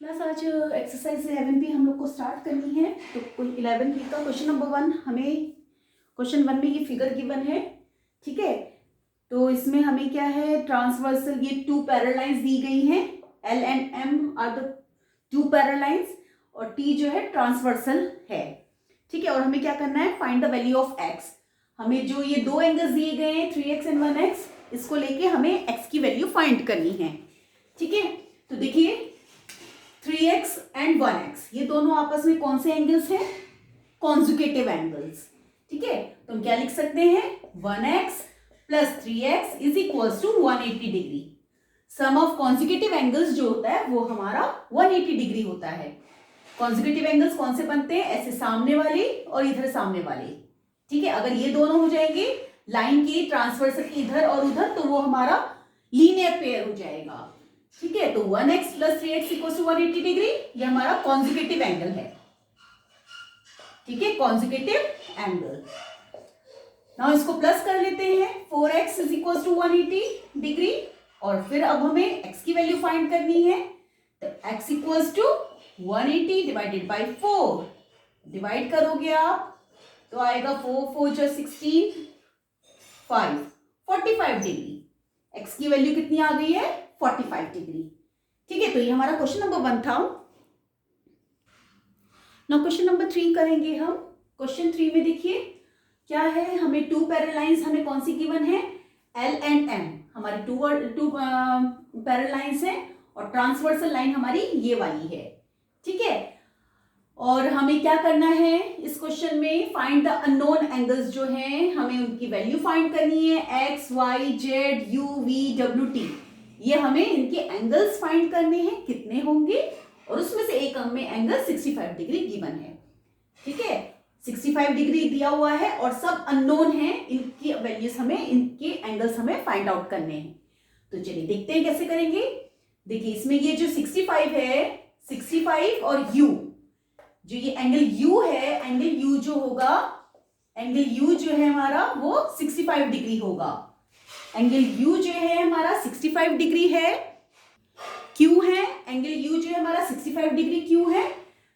Class आज exercise 11 भी हम लोग को स्टार्ट करनी है। तो 11 बी का क्वेश्चन नंबर 1 हमें क्वेश्चन 1 में ये फिगर गिवन है, ठीक है। तो इसमें हमें क्या है, ट्रांसवर्सल ये टू पैरेलल लाइंस दी गई हैं, L and M are the two parallel lines और टी जो है ट्रांसवर्सल है, ठीक है। और हमें क्या करना है, find the value of x. हमें जो ये दो एंगल्स दिए गए हैं 3x एंड 1x, इसको लेके हमें x की वैल्यू फाइंड करनी है, ठीक है। तो देखिए 3x एंड 1x ये दोनों आपस में कौन से एंगल्स हैं, कॉन्जुगेटिव एंगल्स, ठीक है। तो हम क्या लिख सकते हैं, 1x plus 3x is equals to 180 degree. Sum of conjugative angles जो होता है वो हमारा 180 डिग्री होता है। कॉन्जुगेटिव एंगल्स कौन से बनते हैं, ऐसे सामने वाले और इधर सामने वाले, ठीक है। अगर ये दोनों हो जाएंगे लाइन की ट्रांसवर्सल की इधर और उधर, तो वो हमारा लीनियर पेयर हो जाएगा, ठीक है। तो 1x plus 3x equal to 180 degree, ये हमारा कॉन्जुगेटिव एंगल है, ठीक है, कॉन्जुगेटिव एंगल। नाउ इसको प्लस कर लेते हैं, 4x is equal to 180 degree. और फिर अब हमें x की वैल्यू फाइंड करनी है, तो x equals to 180 divided by 4, divide करोगे आप तो आएगा 4 4 जो 16, 5 45 डिग्री। x की वैल्यू कितनी आ गई है, 45 डिग्री, ठीक है। तो ये हमारा क्वेश्चन नंबर 1 था। नाउ क्वेश्चन नंबर 3 करेंगे हम। क्वेश्चन 3 में देखिए क्या है, हमें टू पैरेलल लाइंस हमें कौन सी गिवन है, एल एंड एम हमारी टू पैरेलल लाइंस है और ट्रांसवर्सल लाइन हमारी ये वाली है, ठीक है। और हमें क्या करना है इस क्वेश्चन में, फाइंड द अननोन एंगल्स जो हैं हमें उनकी वैल्यू फाइंड करनी है, X Y Z U V W T, ये हमें इनके एंगल्स फाइंड करने हैं कितने होंगे, और उसमें से एक हमें एंगल 65 डिग्री गिवन है, ठीक है। 65 डिग्री दिया हुआ है और सब अननोन है, इनकी वैल्यूज हमें, इनके एंगल्स हमें फाइंड आउट करने हैं। तो चलिए देखते हैं कैसे करेंगे। देखिए इसमें ये जो 65 है, 65 और u, जो ये एंगल u है, एंगल u जो होगा, एंगल u जो है हमारा वो 65 डिग्री होगा। एंगल u जो है हमारा 65 डिग्री है, q है, एंगल u जो है हमारा 65 डिग्री q है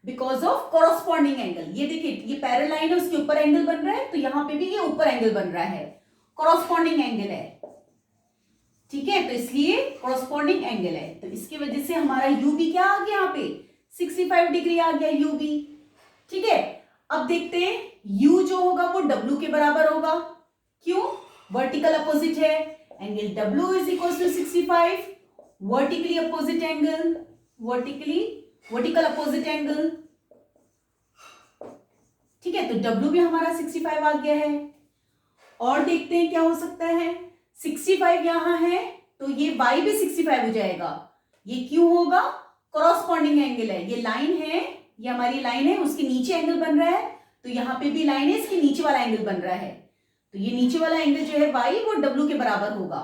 बिकॉज ऑफ कॉरस्पॉन्डिंग एंगल। ये देखिए ये पैरेलल लाइन है, उसके ऊपर एंगल बन रहा है, तो यहां पे भी ये ऊपर एंगल बन रहा है, कॉरस्पॉन्डिंग एंगल है, ठीक है। तो इसलिए कॉरस्पॉन्डिंग एंगल है, तो इसकी वजह से हमारा u भी क्या आ गया, यहाँ पे 65 डिग्री आ गया u भी, ठीक है। अब देखते हैं u जो होगा वो w के बराबर होगा, क्यों, वर्टिकल अपोजिट है, angle w is equal to 65, vertically opposite angle, vertical opposite angle, ठीक है। तो w भी हमारा 65 आ गया है। और देखते हैं क्या हो सकता है, 65 यहां है तो ये y भी 65 हो जाएगा, ये क्यों होगा, कॉरस्पॉन्डिंग एंगल है, ये लाइन है, ये हमारी लाइन है, उसके नीचे एंगल बन रहा है, तो यहाँ पे भी लाइन है, इसके नीचे वाला एंगल बन रहा है, तो ये नीचे वाला एंगल जो है y वो w के बराबर होगा,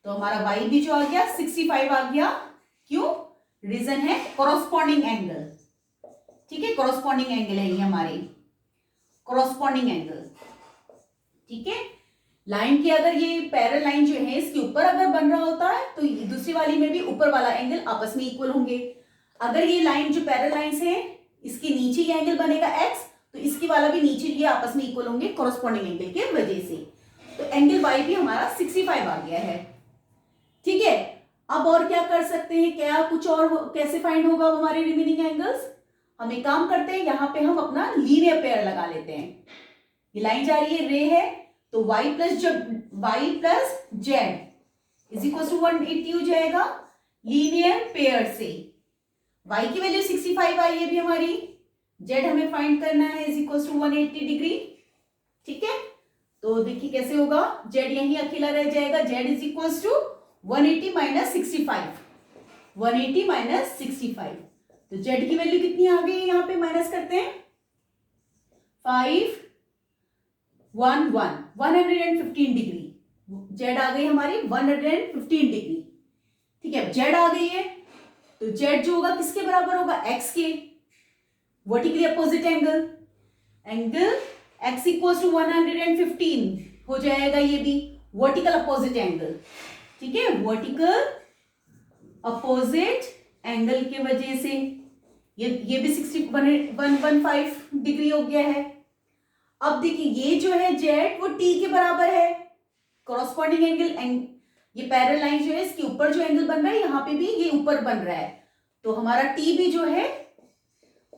तो हमारा y भी जो आ गया 65 आ गया, क्यों, रीजन है कॉरस्पॉन्डिंग एंगल, ठीक है, कॉरस्पॉन्डिंग एंगल है ये हमारे, कॉरस्पॉन्डिंग एंगल, ठीक है। लाइन की अगर ये पैरेलल लाइन जो है इसके ऊपर अगर बन रहा होता है तो दूसरी वाली में भी ऊपर वाला एंगल आपस में इक्वल होंगे। अगर ये लाइन जो पैरेलल लाइंस है इसके नीचे ये एंगल बनेगा x, तो इसकी वाला भी नीचे ये आपस में इक्वल होंगे कॉरस्पॉन्डिंग एंगल के वजह से, तो एंगल y भी हमारा 65 आ गया है, ठीक है। अब और क्या कर सकते हैं, क्या कुछ और कैसे फाइंड होगा हमारे रिमेनिंग एंगल्स, हम एक काम करते हैं, यहाँ पे हम अपना लीनियर पेयर लगा लेते हैं। ये लाइन जा रही है, रे है, तो y plus Z is equal to 180 हो जाएगा लीनियर पेयर से। y की वैल्यू 65 आई है भी हमारी, z हमें फाइंड करना है इज इक्वल टू 180 डिग्री, ठीक है। तो देखिए कैसे होगा, z यहीं अकेला रह जाएगा, z is equal to 180 minus 65, 180 minus 65, तो z की वैल्यू कितनी आ गई, यहाँ पे माइनस करते हैं, 5 115 डिग्री, z आ गई हमारी 115 डिग्री, ठीक है। z आ गई है तो z जो होगा किसके बराबर होगा, x के, vertically opposite angle, angle x equals to 115 हो जाएगा, ये भी वर्टिकल अपोजिट एंगल, ठीक है, वर्टिकल अपोजिट एंगल के वजह से ये भी 115 डिग्री हो गया है। अब देखिए ये जो है जेड वो टी के बराबर है, कॉरस्पॉन्डिंग एंगल ये पैरेलल लाइन जो है इसके ऊपर जो एंगल बन रहा है यहाँ पे भी ये ऊपर बन रहा है, तो हमारा टी भी जो है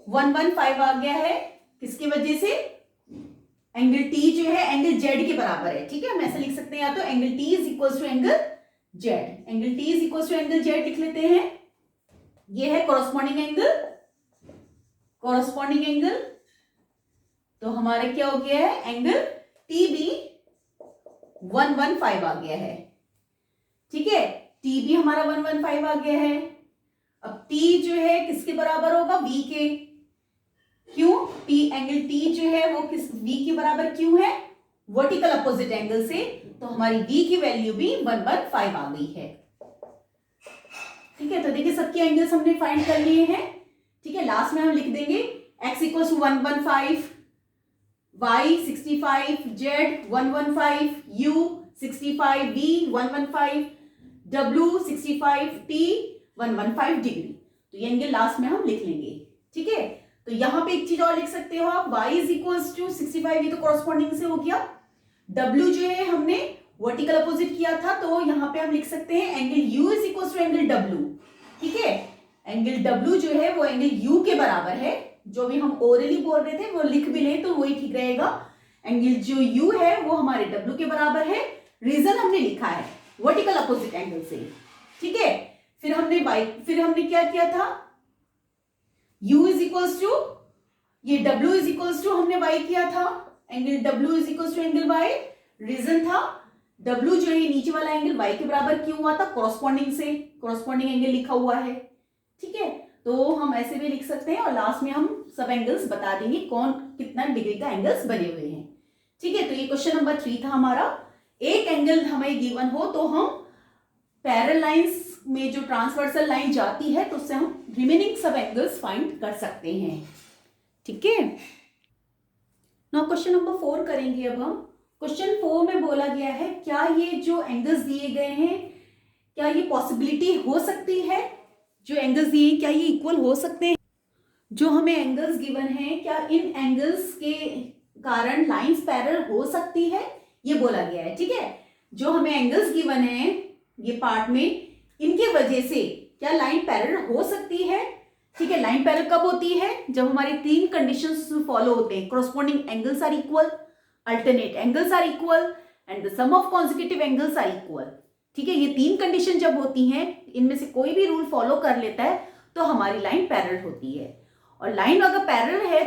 115 आ गया है। किसकी वजह से? एंगल टी जो है एंगल जेड के बराबर है। ठीक है, हम ऐसे लिख सकते हैं, या तो angle T is equal to angle Z, angle T is equal to angle Z लिख लेते हैं। ये है कॉरस्पॉन्डिंग एंगल, तो हमारा क्या हो गया है? एंगल टी भी 115 आ गया है। ठीक है, टी भी हमारा 115 आ गया है। अब टी जो है किसके बराबर होगा? वी के। क्यों? टी एंगल टी जो है वो किस वी के बराबर क्यों है? वर्टिकल अपोजिट एंगल से, तो हमारी वी की वैल्यू भी 115 आ गई है। ठीक है, तो देखिए सबके एंगल्स हमने फाइंड कर लिए हैं। ठीक है, लास्ट में हम लिख देंगे x equal to 115, y 65, z 115, u 65, v 115, w 65, t 115 degree. तो ये एंगल लास्ट में हम लिख लेंगे। ठीक है, तो यहां पे एक चीज और लिख सकते हो आप, y इज इक्वल्स टू 65, ये तो कॉरस्पॉन्डिंग से हो गया। w जो है हमने वर्टिकल अपोजिट किया था, तो यहां पे हम लिख सकते हैं angle u is equals to angle w। ठीक है, एंगल w जो है वो एंगल u के बराबर है। जो भी हम ओरली बोल रहे थे वो लिख भी लें तो वही ठीक रहेगा। एंगल जो u है वो हमारे w के बराबर है। रीजन हमने लिखा है वर्टिकल अपोजिट एंगल से। ठीक है, फिर हमने क्या किया था? u इज इक्वल्स टू ये w इज इक्वल्स टू हमने y किया था, angle w is equals to angle y। Reason था w जो है नीचे वाला एंगल y के बराबर क्यों हुआ था? कॉरस्पॉन्डिंग से, कॉरस्पॉन्डिंग एंगल लिखा हुआ है। ठीक है, तो हम ऐसे भी लिख सकते हैं और लास्ट में हम सब एंगल्स बता देंगे कौन कितना डिग्री का एंगल्स बने हुए हैं। ठीक है, तो ये क्वेश्चन नंबर 3 था हमारा। एक एंगल हमें गिवन हो तो हम पैरेलल लाइंस में जो ट्रांसवर्सल लाइन जाती है तो उससे हम रिमेनिंग सब एंगल्स फाइंड कर सकते हैं। ठीक है, नाउ क्वेश्चन नंबर 4 करेंगे। अब हम क्वेश्चन 4 में बोला गया है क्या ये जो एंगल्स दिए गए हैं क्या ये पॉसिबिलिटी हो सकती है, जो एंगल्स दिए हैं क्या ये इक्वल हो सकते हैं? जो हमें एंगल्स गिवन हैं क्या इन एंगल्स के कारण लाइंस पैरेलल हो सकती है, ये बोला गया है। ठीक है, जो हमें एंगल्स गिवन है ये पार्ट में, इनके वजह से क्या लाइन पैरेलल हो सकती है। ठीक है, लाइन पैरेलल कब होती है? जब हमारी 3 कंडीशंस फॉलो होते हैं, corresponding angles are equal, alternate angles are equal and the sum of consecutive angles are equal. ठीक है, ये 3 कंडीशन जब होती हैं, इनमें से कोई भी रूल फॉलो कर लेता है तो हमारी लाइन पैरेलल होती है। और लाइन अगर पैरेलल है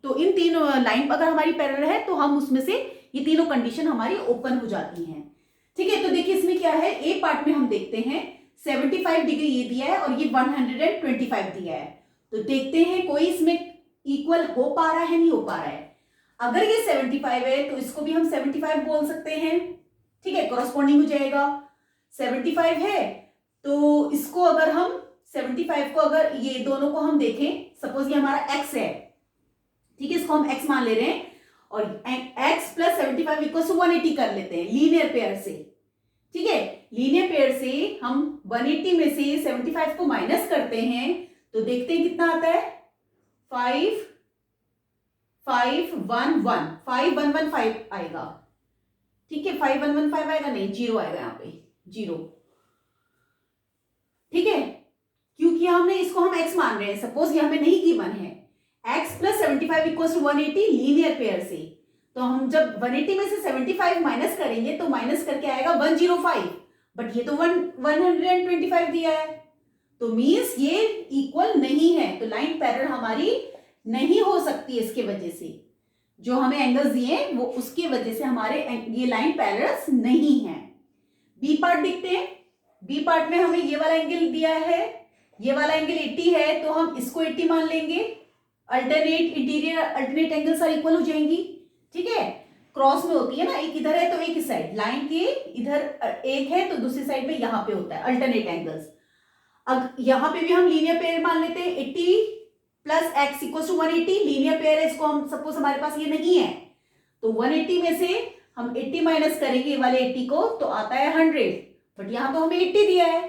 तो इन तीनों लाइन अगर हमारी पैरेलल है तो हम उसमें से ये तीनों कंडीशन हमारी ओपन हो जाती हैं। ठीक है, तो देखिए इसमें क्या है, ए पार्ट में हम देखते हैं 75 डिग्री ये दिया है और ये 125 दिया है। तो देखते हैं कोई इसमें इक्वल हो पा रहा है, नहीं हो पा रहा है। अगर ये 75 है तो इसको भी हम 75 बोल सकते हैं। ठीक है, कॉरस्पॉन्डिंग हो जाएगा। 75 है तो इसको अगर हम 75 को अगर ये दोनों को हम देखें, सपोज ये हमारा x है। ठीक है, इसको हम x मान ले रहे हैं और x प्लस 75 इक्वल टू 180 कर लेते हैं लीनियर पेयर से। ठीक है, लीनियर पेयर से हम 180 में से 75 को माइनस करते हैं तो देखते हैं कितना आता है, 5115 आएगा। ठीक है, 5115 आएगा, नहीं 0 आएगा यहाँ पे, 0। ठीक है, क्योंकि हमने इसको हम x मान रहे हैं, सपोज ये हमें नहीं गिवन है। x plus 75 equal to 180 linear pair से, तो हम जब 180 में से 75 माइनस करेंगे तो माइनस करके आएगा 105, बट ये तो 125 दिया है, तो मीन्स ये इक्वल नहीं है, तो लाइन पैरेलल हमारी नहीं हो सकती। इसके वजह से जो हमें एंगल्स दिए वो उसके वजह से हमारे ये लाइन पैरेलल नहीं है। बी पार्ट देखते हैं। बी पार्ट में हमें ये वाला एंगल दिया है, ये वाला एंगल 80 है तो हम इसको 80 मान लेंगे। Alternate interior alternate angles are equal हो जाएंगी। ठीक है, क्रॉस में होती है ना, एक इधर है तो एक इस साइड, लाइन के इधर एक है तो दूसरी साइड में यहां पे होता है अल्टरनेट एंगल्स। अब यहां पे भी हम लीनियर पेयर मान लेते हैं, 80 plus X equal to 180 linear pair है। इसको हम सपोज हमारे पास ये नहीं है तो 180 में से हम 80 माइनस करेंगे ये वाले 80 को तो आता है 100, बट यहां तो हमें 80 दिया है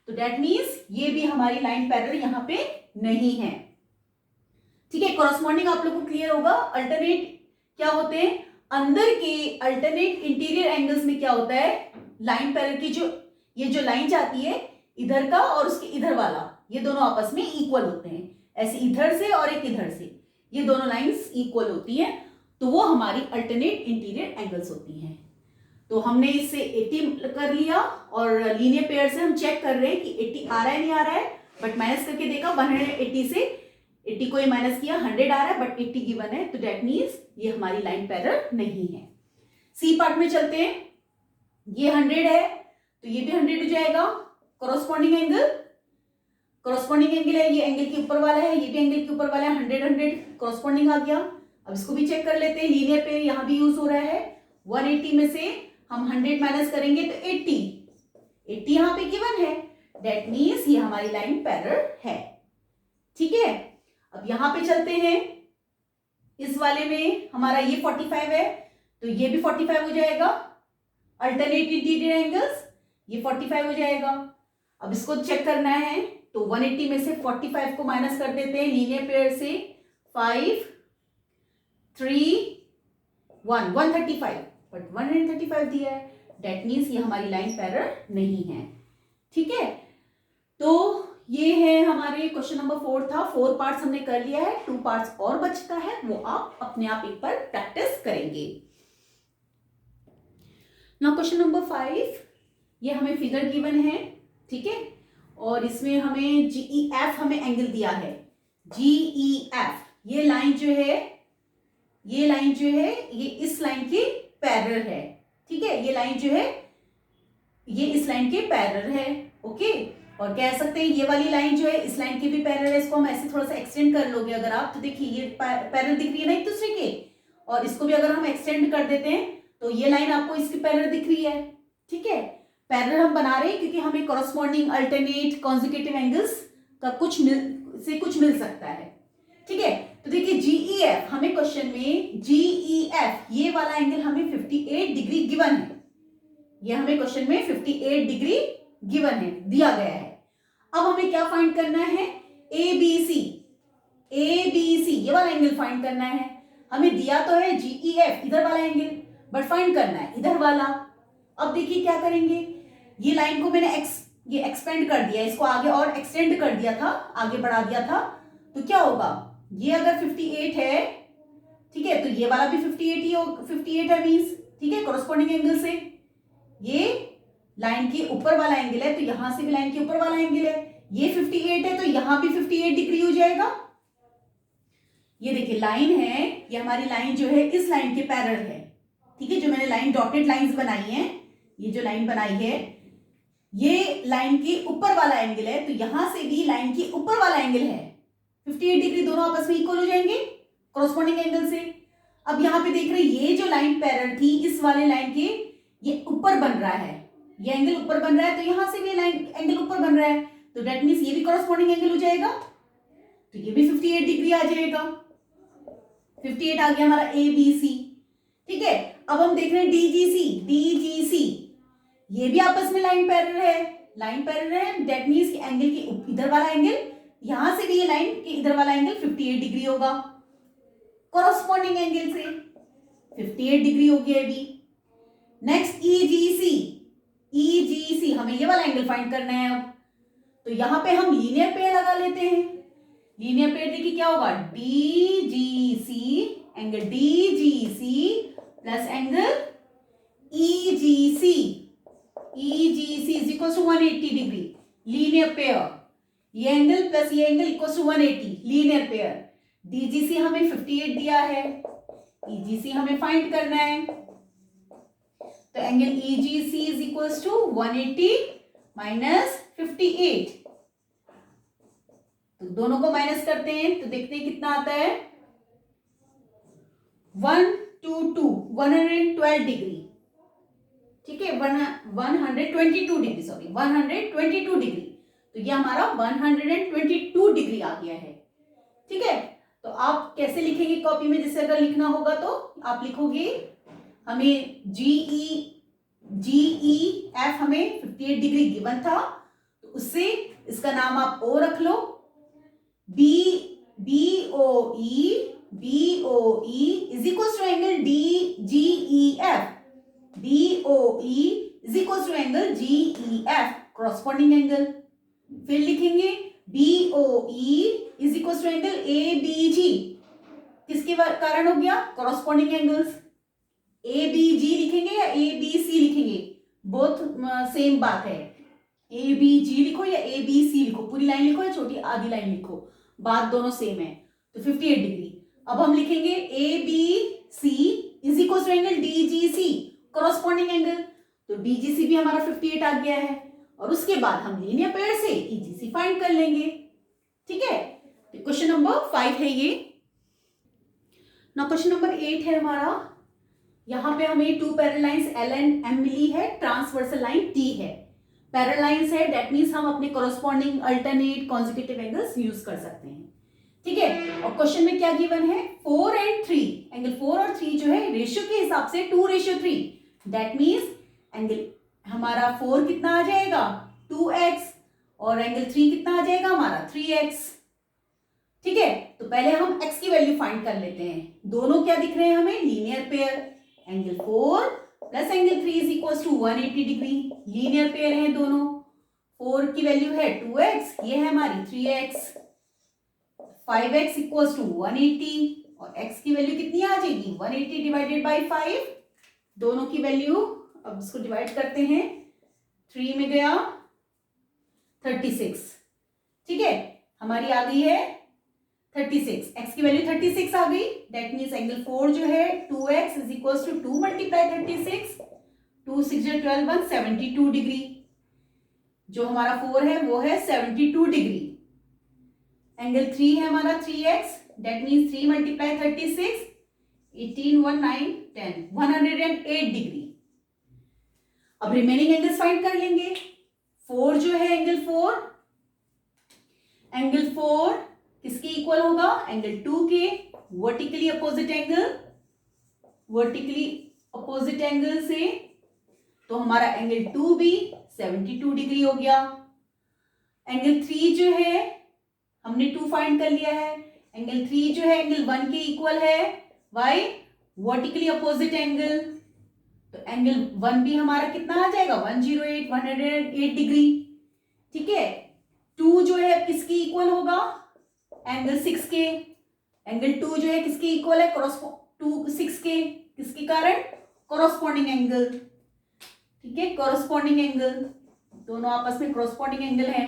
तो दैट मीन्स ये भी हमारी लाइन पैरेलल यहाँ पे नहीं है। ठीक है, कॉरस्पॉन्डिंग आप लोग को क्लियर होगा। अल्टरनेट क्या होते हैं, अंदर के अल्टरनेट इंटीरियर एंगल्स में क्या होता है, लाइन पैरेलल की जो ये जो लाइन जाती है इधर का और उसके इधर वाला, ये दोनों आपस में इक्वल होते हैं। ऐसे इधर से और एक इधर से, ये दोनों लाइंस इक्वल होती हैं, तो वो हमारी अल्टरनेट इंटीरियर एंगल्स होती हैं। तो हमने इससे 80 कर लिया और लीनियर पेयर से हम चेक कर रहे हैं कि 80 आ रहा है नहीं आ रहा है, बट माइनस करके देखा 180 से 80 को ये माइनस किया, 100 आ रहा है बट 80 गिवन है, तो दैट मीन्स ये हमारी लाइन पैरेलल नहीं है। सी पार्ट में चलते हैं, ये 100 है तो ये भी 100 हो जाएगा। कॉरस्पॉन्डिंग एंगल है, ये एंगल के ऊपर वाला है, ये भी एंगल के ऊपर वाला है, 100 कॉरस्पॉन्डिंग आ गया। अब इसको भी चेक कर लेते हैं, लीनियर पेयर यहां भी यूज हो रहा है। 180 में से हम 100 माइनस करेंगे तो 80 यहां पे गिवन है, दैट मीन्स ये हमारी लाइन पैरेलल है। ठीक है, अब यहां पे चलते हैं, इस वाले में हमारा ये 45 है तो ये भी 45 हो जाएगा। अल्टरनेट इंटीरियर एंगल्स, ये 45 हो जाएगा। अब इसको चेक करना है तो 180 में से 45 को माइनस कर देते हैं लीनियर पेयर से, 5 3 1 135, बट 135 दिया है, दैट मीन्स ये हमारी लाइन पैरेलल नहीं है। ठीक है, तो ये है हमारे क्वेश्चन नंबर 4 था। 4 पार्ट्स हमने कर लिया है, 2 पार्ट्स और बचता है, वो आप अपने आप एक बार प्रैक्टिस करेंगे। नाउ क्वेश्चन नंबर 5, ये हमें फिगर गिवन है। ठीक है, और इसमें हमें GEF हमें एंगल दिया है। GEF ये लाइन जो है ये इस लाइन के पैरेलल है। ठीक है, ये लाइन जो है ये इस लाइन के पैरेलल है। ओके, और कह सकते हैं ये वाली लाइन जो है इस लाइन की भी पैरेलल है। इसको हम ऐसे थोड़ा सा एक्सटेंड कर लोगे अगर आप, तो देखिए ये पैरेलल दिख रही है ना एक दूसरे के, और इसको भी अगर हम एक्सटेंड कर देते हैं तो ये लाइन आपको इसकी पैरेलल दिख रही है। ठीक है, पैरेलल हम बना रहे हैं क्योंकि हमें कॉरस्पॉन्डिंग अल्टरनेट कॉन्जिक्यूटिव एंगल्स का कुछ मिल सकता है। ठीक है, तो देखिए GEF हमें क्वेश्चन में GEF ये वाला एंगल हमें 58 डिग्री गिवन है। ये हमें क्वेश्चन में 58 डिग्री गिवन है, दिया गया है। अब हमें क्या फाइंड करना है, ABC ये वाला एंगल फाइंड करना है। हमें दिया तो है GEF इधर वाला एंगल, बट फाइंड करना है इधर वाला। अब देखिए क्या करेंगे, ये लाइन को मैंने ये एक्सपेंड कर दिया, इसको आगे और एक्सटेंड कर दिया था, आगे बढ़ा दिया था, तो क्या होगा, ये अगर 58 है, ठीक है, तो ये वाला भी 58 है मीन्स, ठीक है, कॉरस्पॉन्डिंग एंगल से ये लाइन के ऊपर वाला एंगल है, तो यहां से भी लाइन के ऊपर वाला एंगल है, ये 58 है तो यहां भी 58 डिग्री हो जाएगा। ये देखिए लाइन है, ये हमारी लाइन जो है इस लाइन के पैरेलल है। ठीक है, जो मैंने लाइन डॉटेड लाइंस बनाई है, ये जो लाइन बनाई है ये लाइन के ऊपर वाला एंगल है, तो यहां से भी लाइन के ऊपर वाला एंगल है 58 डिग्री, दोनों आपस में इक्वल हो जाएंगे कॉरस्पॉन्डिंग एंगल से। अब यहां पे देख रहे हैं ये जो लाइन पैरेलल थी इस वाले लाइन के, ये ऊपर बन रहा है, ये एंगल ऊपर बन रहा है, तो यहां से भी लाइन एंगल ऊपर बन रहा है, तो दैट मींस ये भी कॉरस्पॉन्डिंग एंगल हो जाएगा, तो ये भी 58 डिग्री आ जाएगा। 58 आ गया हमारा ABC। ठीक है, अब हम देख रहे हैं DGC ये भी आपस में लाइन पैरेलल है, दैट मींस कि एंगल के इधर वाला एंगल, यहां से भी ये लाइन के इधर वाला एंगल 58 डिग्री होगा कॉरस्पॉन्डिंग एंगल से, 58 डिग्री हो गया अभी। नेक्स्ट EGC हमें ये वाला एंगल फाइंड करना है। अब तो यहां पे हम लीनियर पेयर लगा लेते हैं। लीनियर पेयर देखिए क्या होगा, angle DGC plus angle EGC is equal to 180 degree. Linear pair, ये एंगल प्लस ये angle equal to 180 linear pair. DGC हमें 58 दिया है, EGC हमें फाइंड करना है, तो angle EGC is equal to 180 minus 58, तो दोनों को माइनस करते हैं तो देखते हैं कितना आता है, 112 डिग्री। ठीक है, 122 डिग्री, सॉरी 122 डिग्री, तो ये हमारा 122 डिग्री आ गया है। ठीक है, तो आप कैसे लिखेंगे कॉपी में, जैसे अगर लिखना होगा तो आप लिखोगे, हमें GEF हमें 58 डिग्री गिवन था, तो उससे इसका नाम आप ओ रख लो, BOE is equal to angle DGEF, BOE is equal to angle GEF, corresponding angle. फिर लिखेंगे BOE is equal to angle ABG, किसके कारण हो गया, कॉरस्पॉन्डिंग एंगल्स। ABG लिखेंगे या ABC लिखेंगे, बोथ सेम बात है। ABG लिखो या ABC लिखो, पूरी लाइन लिखो या छोटी आधी लाइन लिखो, बात दोनों सेम है। तो 58 डिग्री। अब हम लिखेंगे ABC is equal to angle DGC, corresponding angle. तो DGC भी हमारा 58 आ गया है, और उसके बाद हम लीनियर पेयर से EGC फाइंड कर लेंगे। ठीक है, तो क्वेश्चन नंबर 5 है ये ना। क्वेश्चन नंबर 8 है हमारा। यहां पे हमें 2 parallel lines L and M मिली है, ट्रांसवर्सल लाइन T है। पैरेलल लाइंस है, दैट मींस हम अपने corresponding alternate consecutive angles use कर सकते हैं। ठीक है, और क्वेश्चन में क्या गिवन है, 4 एंड 3, एंगल 4 और 3 जो है रेशियो के हिसाब से 2:3, दैट मींस एंगल हमारा 4 कितना आ जाएगा 2x, और एंगल 3 कितना आ जाएगा हमारा 3x। ठीक है, तो पहले हम x की वैल्यू फाइंड कर लेते हैं। दोनों क्या दिख रहे हैं हमें, linear pair, angle 4 plus angle 3 is equal to 180 degree, linear pair हैं दोनों। 4 की वैल्यू है 2x, ये है हमारी 3x, 5x इक्वल टू 180, और x की वैल्यू कितनी आ जाएगी 180 डिवाइडेड बाई 5, दोनों की वैल्यू, अब इसको डिवाइड करते हैं, 3 में गया 36। ठीक है, हमारी आ गई है 36, x की वैल्यू 36 आ गई, दैट मीन्स एंगल 4 जो है 2x is equal to 2 multiply 36, 2 6 12 1 72 degree. जो हमारा 4 है वो है 72 डिग्री। एंगल 3 है हमारा 3x, that means 3 multiply 36, 18 1 9 10 108 degree. अब रिमेनिंग एंगल्स फाइंड कर लेंगे। 4 जो है एंगल 4 किसके इक्वल होगा, एंगल 2 के, वर्टिकली अपोजिट एंगल से, तो हमारा एंगल 2 भी 72 डिग्री हो गया। एंगल 3 जो है हमने 2 फाइंड कर लिया है, एंगल 3 जो है एंगल 1 के इक्वल है, वाई वर्टिकली अपोजिट एंगल, तो एंगल 1 भी हमारा कितना आ जाएगा 108 डिग्री। ठीक है, 2 जो है किसकी इक्वल होगा, एंगल 6 के, एंगल 2 जो है किसके इक्वल है 6 के, किसके कारण, कॉरस्पॉन्डिंग एंगल। ठीक है, कॉरस्पॉन्डिंग एंगल, दोनों आपस में कॉरस्पॉन्डिंग एंगल है।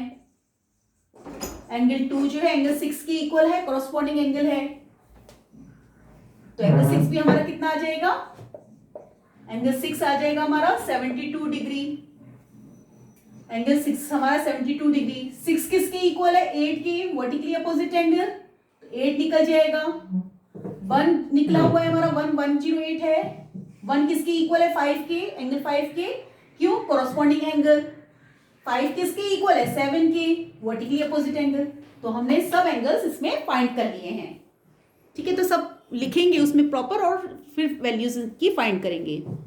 एंगल 2 जो है एंगल 6 के इक्वल है, कॉरस्पॉन्डिंग एंगल है, तो एंगल 6 भी हमारा कितना आ जाएगा, एंगल 6 आ जाएगा हमारा 72 डिग्री। एंगल 6 हमारा 72 डिग्री, 6 किसके इक्वल है 8 के, वर्टिकली अपोजिट एंगल, तो 8 निकल जाएगा, 1 निकला हुआ है हमारा 108 है, 1 किसके इक्वल है 5 के, एंगल 5 के, क्यों, कॉरस्पॉन्डिंग एंगल। 5 किसके इक्वल है 7 के, वर्टिकली अपोजिट एंगल। तो हमने सब एंगल्स इसमें फाइंड कर लिए हैं। ठीक है, तो सब लिखेंगे उसमें प्रॉपर और फिर वैल्यूज की फाइंड करेंगे।